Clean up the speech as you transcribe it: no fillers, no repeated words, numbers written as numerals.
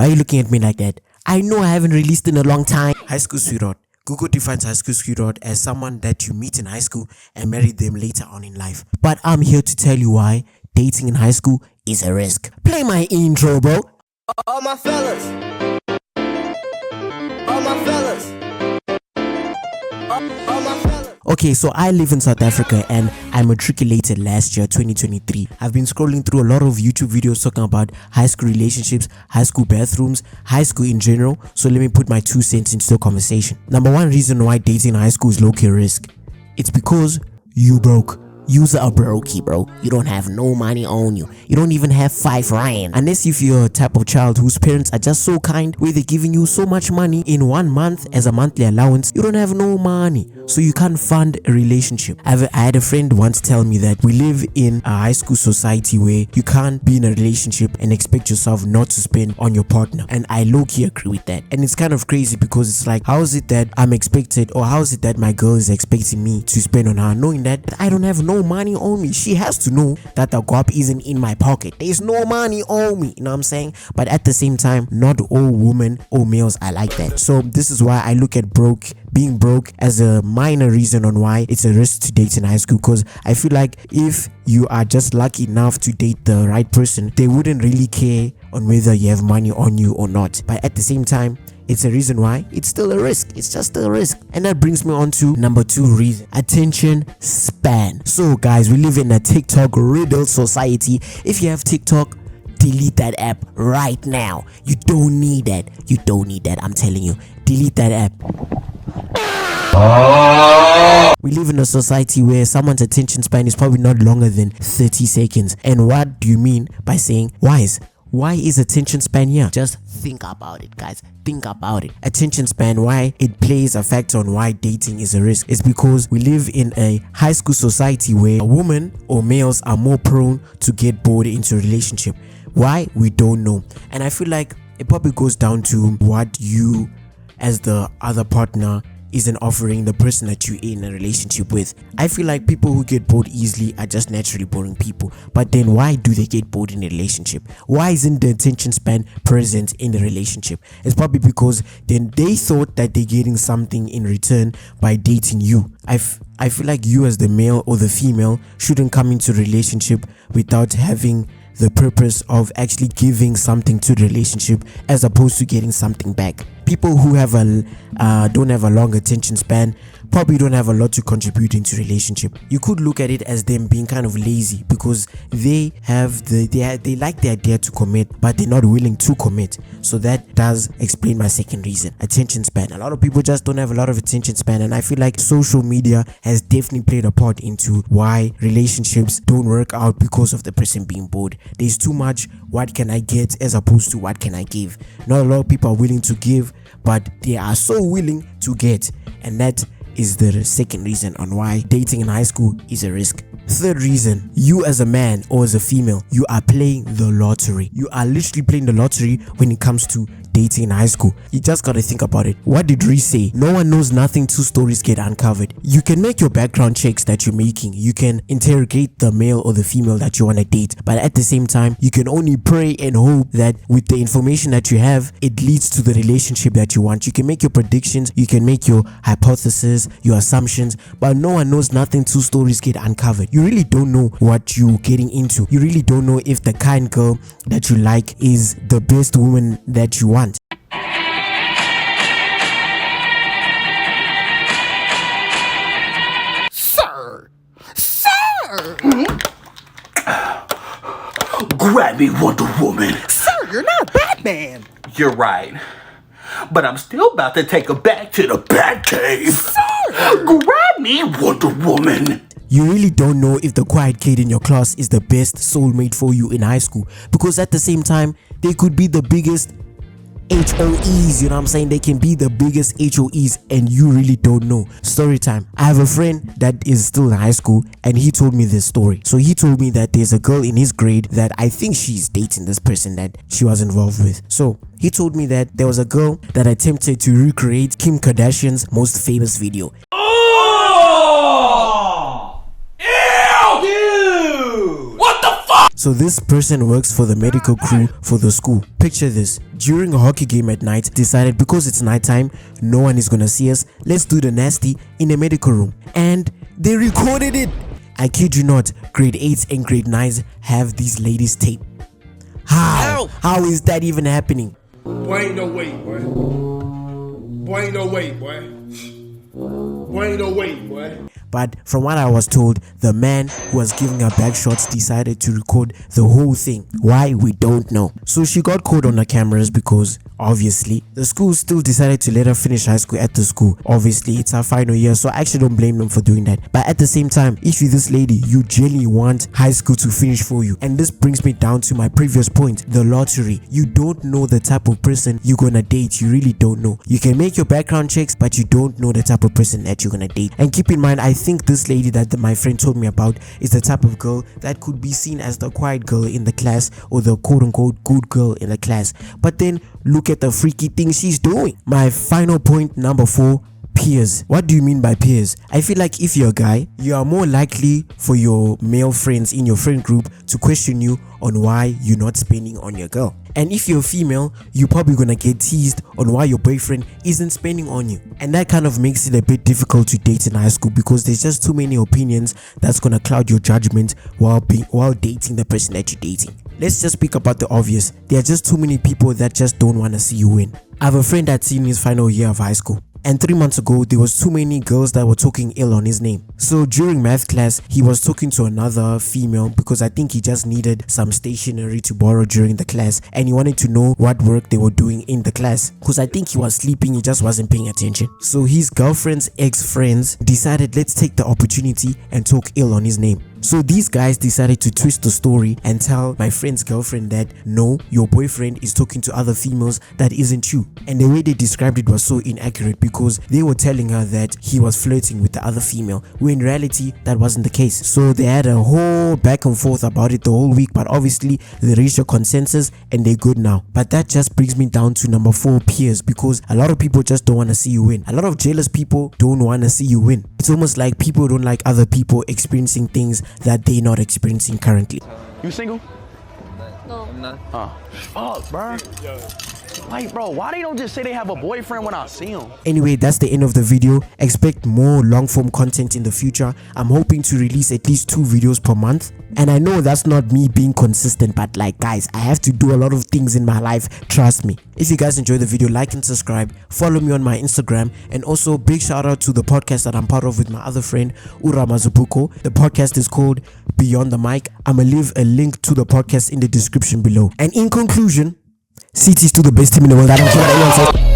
Why are you looking at me like that? I know I haven't released in a long time. High school sweetheart. Google defines high school sweetheart as someone that you meet in high school and marry them later on in life. But I'm here to tell you why dating in high school is a risk. Play my intro, bro. All my fellas. All my fellas. All my fellas. Okay, so I live in South Africa and I matriculated last year, 2023. I've been scrolling through a lot of YouTube videos talking about high school relationships, high school bathrooms, high school in general. So let me put my 2 cents into the conversation. Number one reason why dating in high school is low-key risk. It's because you broke. You're a brokey, bro. You don't have no money on you. You don't even have 5 rand. Unless if you're a type of child whose parents are just so kind, where they're giving you so much money in 1 month as a monthly allowance, you don't have no money. So you can't fund a relationship. I had a friend once tell me that we live in a high school society where you can't be in a relationship and expect yourself not to spend on your partner. And I low-key agree with that. And it's kind of crazy because it's like, how is it that I'm expected, or how is it that my girl is expecting me to spend on her, knowing that I don't have no money on me? She has to know that the guap isn't in my pocket. There's no money on me, you know what I'm saying? But at the same time, not all women or males are like that. So this is why I look at being broke as a minor reason on why it's a risk to date in high school, because I feel like if you are just lucky enough to date the right person, they wouldn't really care on whether you have money on you or not. But at the same time, it's a reason why it's still a risk. It's just a risk. And that brings me on to number 2 reason: attention span. So guys, we live in a TikTok riddle society. If you have TikTok, delete that app right now. You don't need that. You don't need that. I'm telling you, delete that app. We live in a society where someone's attention span is probably not longer than 30 seconds. And what do you mean by saying wise? Why is attention span here? Just think about it, guys. Think about it. Attention span, why it plays a factor on why dating is a risk. It's because we live in a high school society where a woman or males are more prone to get bored into a relationship. Why? We don't know. And I feel like it probably goes down to what you as the other partner isn't offering the person that you're in a relationship with. I feel like people who get bored easily are just naturally boring people. But then why do they get bored in a relationship? Why isn't the attention span present in the relationship? It's probably because then they thought that they're getting something in return by dating you. I feel like you as the male or the female shouldn't come into a relationship without having the purpose of actually giving something to the relationship as opposed to getting something back. People who have don't have a long attention span probably don't have a lot to contribute into relationship. You could look at it as them being kind of lazy because they like the idea to commit, but they're not willing to commit. So that does explain my second reason: attention span. A lot of people just don't have a lot of attention span, and I feel like social media has definitely played a part into why relationships don't work out because of the person being bored. There's too much what can I get as opposed to what can I give. Not a lot of people are willing to give, but they are so willing to get, and that is the second reason on why dating in high school is a risk. Third reason: you as a man or as a female, you are playing the lottery. You are literally playing the lottery when it comes to dating in high school. You just gotta think about it. What did Reese say? No one knows nothing till stories get uncovered. You can make your background checks that you're making. You can interrogate the male or the female that you want to date. But at the same time, you can only pray and hope that with the information that you have, it leads to the relationship that you want. You can make your predictions. You can make your hypotheses, your assumptions. But no one knows nothing till stories get uncovered. You really don't know what you're getting into. You really don't know if the kind girl that you like is the best woman that you want. Sir! Grab me, Wonder Woman. Sir, you're not Batman. You're right. But I'm still about to take her back to the Batcave. Sir! Grab me, Wonder Woman. You really don't know if the quiet kid in your class is the best soulmate for you in high school, because at the same time, they could be the biggest HOEs, you know what I'm saying? They can be the biggest HOEs and you really don't know. Story time. I have a friend that is still in high school and he told me this story. So he told me that there's a girl in his grade that I think she's dating this person that she was involved with. So he told me that there was a girl that attempted to recreate Kim Kardashian's most famous video. So this person works for the medical crew for the school. Picture this. During a hockey game at night, decided because it's nighttime, no one is gonna see us, let's do the nasty in the medical room. And they recorded it. I kid you not, grade 8s and grade 9s have these ladies taped. How? How is that even happening? Boy, ain't no way, boy. Boy, ain't no way, boy. Boy, ain't no way, boy. But from what I was told, the man who was giving her back shots decided to record the whole thing. Why? We don't know. So she got caught on the cameras because obviously the school still decided to let her finish high school at the school. Obviously it's her final year, so I actually don't blame them for doing that. But at the same time, if you're this lady, you genuinely want high school to finish for you. And this brings me down to my previous point, the lottery. You don't know the type of person you're gonna date. You really don't know. You can make your background checks, but you don't know the type of person that you're gonna date. And keep in mind, I think this lady that my friend told me about is the type of girl that could be seen as the quiet girl in the class or the quote-unquote good girl in the class. But then look at the freaky things she's doing. My final point, number 4, peers. What do you mean by peers? I feel like if you're a guy, you are more likely for your male friends in your friend group to question you on why you're not spending on your girl. And if you're a female, you're probably gonna get teased on why your boyfriend isn't spending on you. And that kind of makes it a bit difficult to date in high school because there's just too many opinions that's gonna cloud your judgment while dating the person that you're dating. Let's just speak about the obvious. There are just too many people that just don't want to see you win. I have a friend that's in his final year of high school. And 3 months ago, there was too many girls that were talking ill on his name. So during math class, he was talking to another female because I think he just needed some stationery to borrow during the class. And he wanted to know what work they were doing in the class. Because I think he was sleeping, he just wasn't paying attention. So his girlfriend's ex-friends decided, let's take the opportunity and talk ill on his name. So these guys decided to twist the story and tell my friend's girlfriend that no, your boyfriend is talking to other females that isn't you. And the way they described it was so inaccurate because they were telling her that he was flirting with the other female, when in reality that wasn't the case. So they had a whole back and forth about it the whole week, but obviously they reached a consensus and they're good now. But that just brings me down to number 4, peers, because a lot of people just don't want to see you win. A lot of jealous people don't want to see you win. It's almost like people don't like other people experiencing things that they're not experiencing currently. You single? No. I'm not. Oh, fuck, bro. Like, bro, why they don't just say they have a boyfriend when I see him? Anyway, that's the end of the video. Expect more long form content in the future. I'm hoping to release at least 2 videos per month. And I know that's not me being consistent, but like guys, I have to do a lot of things in my life, trust me. If you guys enjoyed the video, like and subscribe, follow me on my Instagram, and also big shout out to the podcast that I'm part of with my other friend Ura Mazupuko. The podcast is called Beyond the Mic. I'm gonna leave a link to the podcast in the description below. And in conclusion, CT's to the best team in the world. I don't care what anyone says.